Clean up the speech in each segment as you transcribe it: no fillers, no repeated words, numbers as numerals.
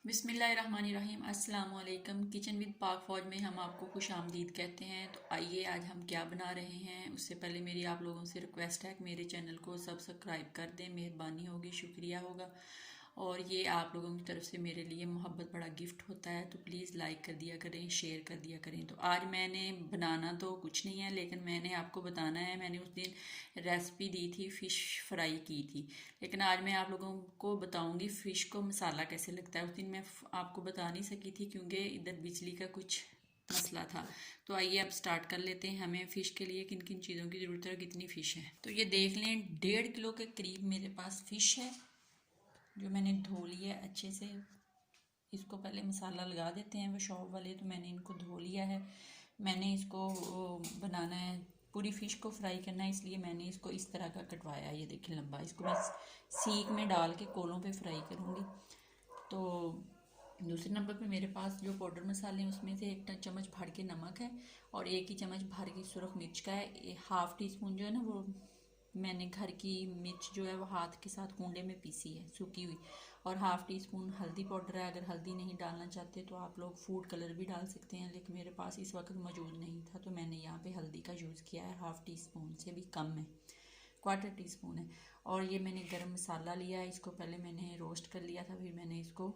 बिस्मिल्लाहिर्रहमानिर्रहीम। अस्सलाम वालेकुम। किचन विद पाक फौज में हम आपको खुश आमदीद कहते हैं। तो आइए आज हम क्या बना रहे हैं। उससे पहले मेरी आप लोगों से रिक्वेस्ट है कि मेरे चैनल को सब्सक्राइब कर दें, मेहरबानी होगी, शुक्रिया होगा। और ये आप लोगों की तरफ से मेरे लिए मोहब्बत बड़ा गिफ्ट होता है, तो प्लीज़ लाइक कर दिया करें, शेयर कर दिया करें। तो आज मैंने बनाना तो कुछ नहीं है, लेकिन मैंने आपको बताना है। मैंने उस दिन रेसिपी दी थी, फ़िश फ्राई की थी, लेकिन आज मैं आप लोगों को बताऊंगी फ़िश को मसाला कैसे लगता है। उस दिन मैं आपको बता नहीं सकी थी क्योंकि इधर बिजली का कुछ मसला था। तो आइए अब स्टार्ट कर लेते हैं। हमें फ़िश के लिए किन किन चीज़ों की ज़रूरत है, कितनी फ़िश है। तो ये देख लें, 1.5 किलो के करीब मेरे पास फ़िश है जो मैंने धो लिया है अच्छे से। इसको पहले मसाला लगा देते हैं वो शॉप वाले। तो मैंने इनको धो लिया है। मैंने इसको बनाना है, पूरी फ़िश को फ्राई करना है, इसलिए मैंने इसको इस तरह का कटवाया। ये देखिए लंबा। इसको मैं सीख में डाल के कोलों पे फ्राई करूँगी। तो दूसरे नंबर पे मेरे पास जो पाउडर मसाले हैं उसमें से 1 चम्मच भर के नमक है और 1 ही चम्मच भर के सुरख मिर्च का है। हाफ़ टी स्पून जो है ना, वो मैंने घर की मिर्च जो है वो हाथ के साथ कूंडे में पीसी है, सूखी हुई। और हाफ़ टी स्पून हल्दी पाउडर है। अगर हल्दी नहीं डालना चाहते तो आप लोग फूड कलर भी डाल सकते हैं, लेकिन मेरे पास इस वक्त मौजूद नहीं था, तो मैंने यहाँ पे हल्दी का यूज़ किया है। हाफ़ टी स्पून से भी कम है, 1/4 टी स्पून है। और ये मैंने गरम मसाला लिया है, इसको पहले मैंने रोस्ट कर लिया था, फिर मैंने इसको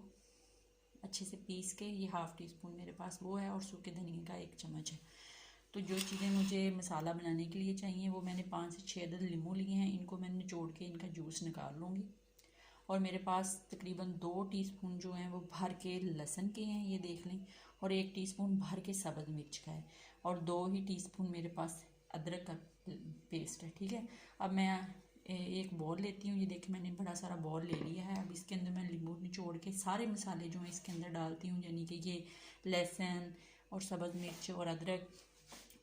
अच्छे से पीस के, ये हाफ़ टी स्पून मेरे पास वो है। और सूखे धनिए का 1 चम्मच है। तो जो चीज़ें मुझे मसाला बनाने के लिए चाहिए वो मैंने 5 से 6 अदद नींबू लिए हैं। इनको मैंने निचोड़ के इनका जूस निकाल लूँगी। और मेरे पास तकरीबन 2 टीस्पून जो हैं वो भर के लहसुन के हैं, ये देख लें। और 1 टीस्पून भर के सब्ज़ मिर्च का है। और 2 ही टीस्पून मेरे पास अदरक का पेस्ट है। ठीक है। अब मैं एक बॉल लेती हूँ। ये देखिए मैंने बड़ा सारा बॉल ले लिया है। अब इसके अंदर मैं नींबू निचोड़ के सारे मसाले जो हैं इसके अंदर डालती हूँ, यानी कि ये लहसुन और सब्ज़ मिर्च और अदरक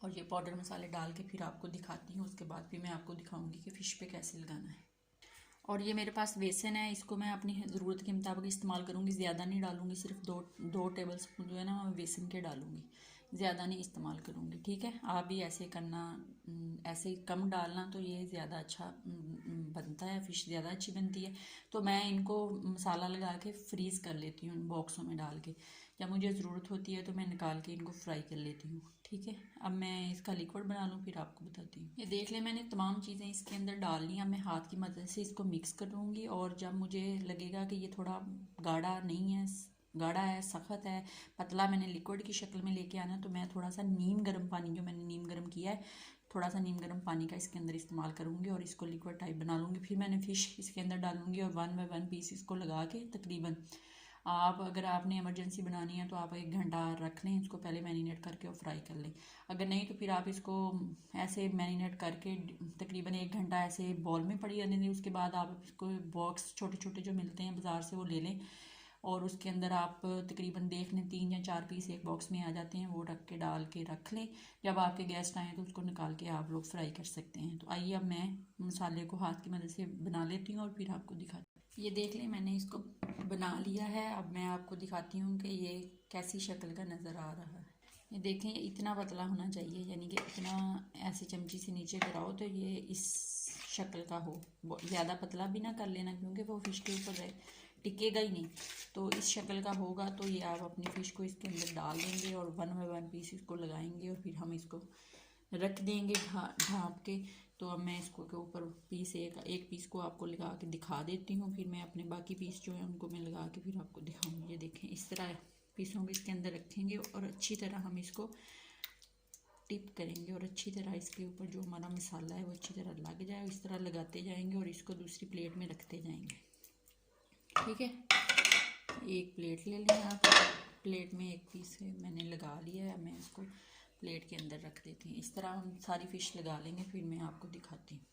और ये पाउडर मसाले डाल के फिर आपको दिखाती हूँ। उसके बाद फिर मैं आपको दिखाऊंगी कि फ़िश पे कैसे लगाना है। और ये मेरे पास बेसन है, इसको मैं अपनी ज़रूरत के मुताबिक इस्तेमाल करूँगी। ज़्यादा नहीं डालूँगी, सिर्फ दो टेबल स्पून जो है ना मैं बेसन के डालूँगी, ज़्यादा नहीं इस्तेमाल करूँगी। ठीक है। आप भी ऐसे करना, ऐसे कम डालना, तो ये ज़्यादा अच्छा बनता है, फ़िश ज़्यादा अच्छी बनती है। तो मैं इनको मसाला लगा के फ्रीज़ कर लेती हूँ बॉक्सों में डाल के। जब मुझे ज़रूरत होती है तो मैं निकाल के इनको फ्राई कर लेती हूँ। ठीक है। अब मैं इसका लिक्विड बना लूँ फिर आपको बताती हूँ। ये देख लें, मैंने तमाम चीज़ें इसके अंदर डाल ली। अब मैं हाथ की मदद से इसको मिक्स करूँगी। और जब मुझे लगेगा कि ये थोड़ा गाढ़ा नहीं है, गाढ़ा है, सख्त है, पतला मैंने लिक्विड की शक्ल में लेके आना, तो मैं थोड़ा सा नीम गर्म पानी, जो मैंने नीम गर्म किया है, थोड़ा सा नीम गर्म पानी का इसके अंदर इस्तेमाल करूँगी और इसको लिक्विड टाइप बना लूँगी। फिर मैंने फ़िश इसके अंदर डालूँगी और 1 बाय 1 पीस इसको लगा के तकरीबन, आप अगर आपने इमरजेंसी बनानी है तो आप 1 घंटा रख लें इसको, पहले मैरिनेट करके और फ्राई कर लें। अगर नहीं तो फिर आप इसको ऐसे मैरिनेट करके तकरीबन 1 घंटा ऐसे बॉल में पड़ी रहने दें। उसके बाद आप इसको बॉक्स छोटे छोटे जो मिलते हैं बाज़ार से वो ले लें और उसके अंदर आप तकरीबन देख लें 3 या 4 पीस एक बॉक्स में आ जाते हैं, वो रख के डाल के रख लें। जब आपके गेस्ट आएँ तो उसको निकाल के आप लोग फ्राई कर सकते हैं। तो आइए अब मैं मसाले को हाथ की मदद से बना लेती हूँ और फिर आपको दिखाती हूँ। ये देख लें, मैंने इसको बना लिया है। अब मैं आपको दिखाती हूँ कि ये कैसी शक्ल का नज़र आ रहा है। ये देखें, ये इतना पतला होना चाहिए, यानी कि इतना ऐसे चमची से नीचे गिराओ तो ये इस शक्ल का हो। ज़्यादा पतला भी ना कर लेना क्योंकि वो फ़िश के ऊपर टिकेगा ही नहीं। तो इस शक्ल का होगा तो ये आप अपनी फ़िश को इसके अंदर डाल देंगे और 1 बाय 1 पीस इसको लगाएंगे और फिर हम इसको रख देंगे ढाँप के। तो अब मैं इसको के ऊपर पीस एक पीस को आपको लगा के दिखा देती हूँ, फिर मैं अपने बाकी पीस जो है उनको मैं लगा के फिर आपको दिखाऊंगी। ये देखें, इस तरह पीसों को इसके अंदर रखेंगे और अच्छी तरह हम इसको टिप करेंगे और अच्छी तरह इसके ऊपर जो हमारा मसाला है वो अच्छी तरह लग जाए। इस तरह लगाते जाएंगे और इसको दूसरी प्लेट में रखते जाएंगे। ठीक है। एक प्लेट ले लें आप, प्लेट में एक पीस मैंने लगा लिया है। मैं इसको प्लेट के अंदर रख देती हूँ। इस तरह हम सारी फ़िश लगा लेंगे, फिर मैं आपको दिखाती हूँ।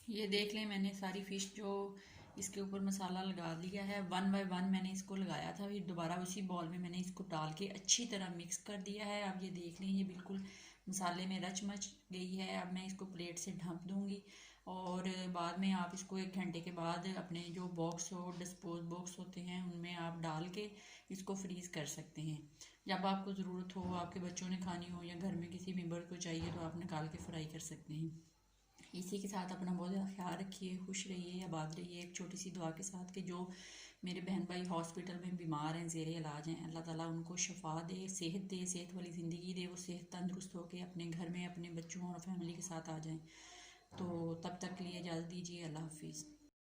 ये देख लें, मैंने सारी फ़िश जो इसके ऊपर मसाला लगा लिया है, 1 बाय 1 मैंने इसको लगाया था। फिर दोबारा उसी बॉल में मैंने इसको डाल के अच्छी तरह मिक्स कर दिया है। अब ये देख लें, ये बिल्कुल मसाले में रच मच गई है। अब मैं इसको प्लेट से ढक दूँगी और बाद में आप इसको 1 घंटे के बाद अपने जो बॉक्स हो, डिस्पोज बॉक्स होते हैं, उनमें आप डाल के इसको फ्रीज़ कर सकते हैं। जब आपको ज़रूरत हो, आपके बच्चों ने खानी हो या घर में किसी मेम्बर को चाहिए तो आप निकाल के फ्राई कर सकते हैं। इसी के साथ अपना बहुत ज़्यादा ख्याल रखिए, खुश रहिए, आबाद रहिए। एक छोटी सी दुआ के साथ कि जो मेरे बहन भाई हॉस्पिटल में बीमार हैं, ज़ेरे इलाज हैं, अल्लाह ताला उनको शफा दे, सेहत वाली ज़िंदगी दे, वो सेहत तंदुरुस्त होकर अपने घर में अपने बच्चों और फैमिली के साथ आ जाएं। तो तब तक के लिए इजाज़त दीजिए। अल्लाह हाफिज़।